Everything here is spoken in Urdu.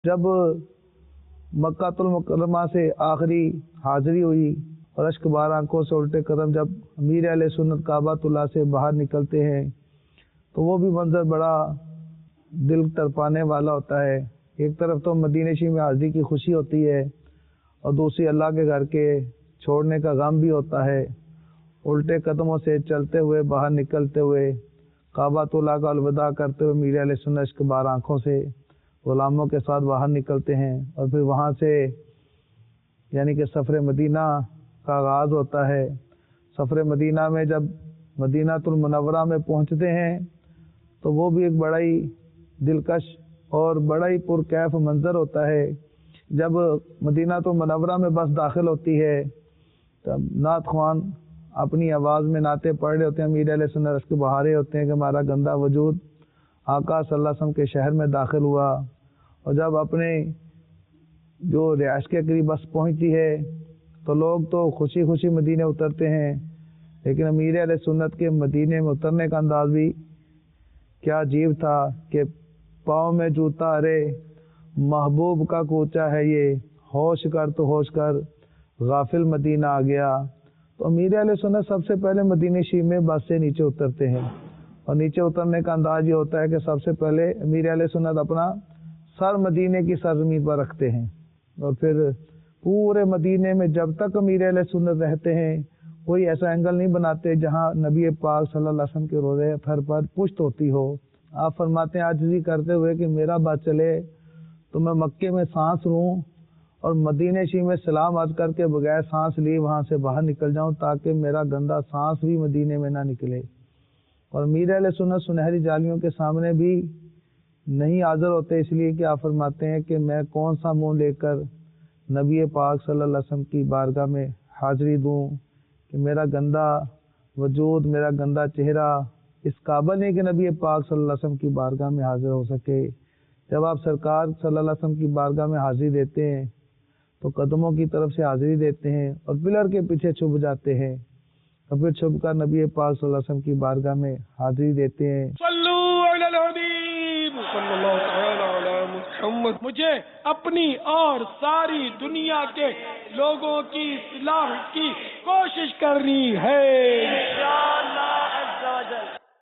جب مکہ المکرمہ سے آخری حاضری ہوئی اور اشک بار آنکھوں سے الٹے قدم جب امیر اہل سنت کعبۃ اللہ سے باہر نکلتے ہیں تو وہ بھی منظر بڑا دل تڑپانے والا ہوتا ہے۔ ایک طرف تو مدینہ شریف میں حاضری کی خوشی ہوتی ہے اور دوسری اللہ کے گھر کے چھوڑنے کا غم بھی ہوتا ہے۔ الٹے قدموں سے چلتے ہوئے باہر نکلتے ہوئے کعبۃ اللہ کا الوداع کرتے ہوئے امیر اہل سنت اشک بار آنکھوں سے غلاموں کے ساتھ باہر نکلتے ہیں اور پھر وہاں سے یعنی کہ سفر مدینہ کا آغاز ہوتا ہے۔ سفر مدینہ میں جب مدینہ المنورہ میں پہنچتے ہیں تو وہ بھی ایک بڑا ہی دلکش اور بڑا ہی پرکیف منظر ہوتا ہے۔ جب مدینہ المنورہ میں بس داخل ہوتی ہے تب نعت خوان اپنی آواز میں نعتیں پڑھ رہے ہوتے ہیں، امیر اہل سنت اشک بہا رہے ہوتے ہیں کہ ہمارا گندا وجود آقا صلی اللہ علیہ وسلم کے شہر میں داخل ہوا، اور جب اپنے جو رہائش کے قریب بس پہنچتی ہے تو لوگ تو خوشی خوشی مدینے اترتے ہیں، لیکن امیر اہل سنت کے مدینے میں اترنے کا انداز بھی کیا عجیب تھا کہ پاؤں میں جوتا ارے محبوب کا کوچا ہے یہ، ہوش کر تو ہوش کر غافل مدینہ آ گیا۔ تو امیر اہل سنت سب سے پہلے مدینہ شریف میں بس سے نیچے اترتے ہیں، اور نیچے اترنے کا انداز یہ ہوتا ہے کہ سب سے پہلے امیر اہل سنت اپنا سر مدینے کی سرزمین پر رکھتے ہیں، اور پھر پورے مدینے میں جب تک امیر اہل سنت رہتے ہیں کوئی ایسا اینگل نہیں بناتے جہاں نبی پاک صلی اللہ علیہ وسلم کے روضے اطہر پر پشت ہوتی ہو۔ آپ فرماتے ہیں عاجزی کرتے ہوئے کہ میرا بس چلے تو میں مکے میں سانس لوں اور مدینہ شریف میں سلام عرض کر کے بغیر سانس لیے وہاں سے باہر نکل جاؤں تاکہ میرا گندا سانس بھی مدینے میں نہ نکلے۔ اور امیر اہل سنت سنہری جالیوں کے سامنے بھی نہیں حاضر ہوتے، اس لیے کہ آپ فرماتے ہیں کہ میں کون سا منہ لے کر نبی پاک صلی اللہ علیہ وسلم کی بارگاہ میں حاضری دوں کہ میرا گندا وجود، میرا گندا چہرہ اس قابل نہیں کہ نبی پاک صلی اللہ علیہ وسلم کی بارگاہ میں حاضر ہو سکے۔ جب آپ سرکار صلی اللہ علیہ وسلم کی بارگاہ میں حاضری دیتے ہیں تو قدموں کی طرف سے حاضری دیتے ہیں اور پلر کے پیچھے چھپ جاتے ہیں، اور پھر چھپ کر نبی پاک صلی اللہ علیہ وسلم کی بارگاہ میں حاضری دیتے ہیں۔ صلو علی الحبیب صلی اللہ تعالی علی محمد۔ مجھے اپنی اور ساری دنیا کے لوگوں کی اصلاح کی کوشش کرنی ہے۔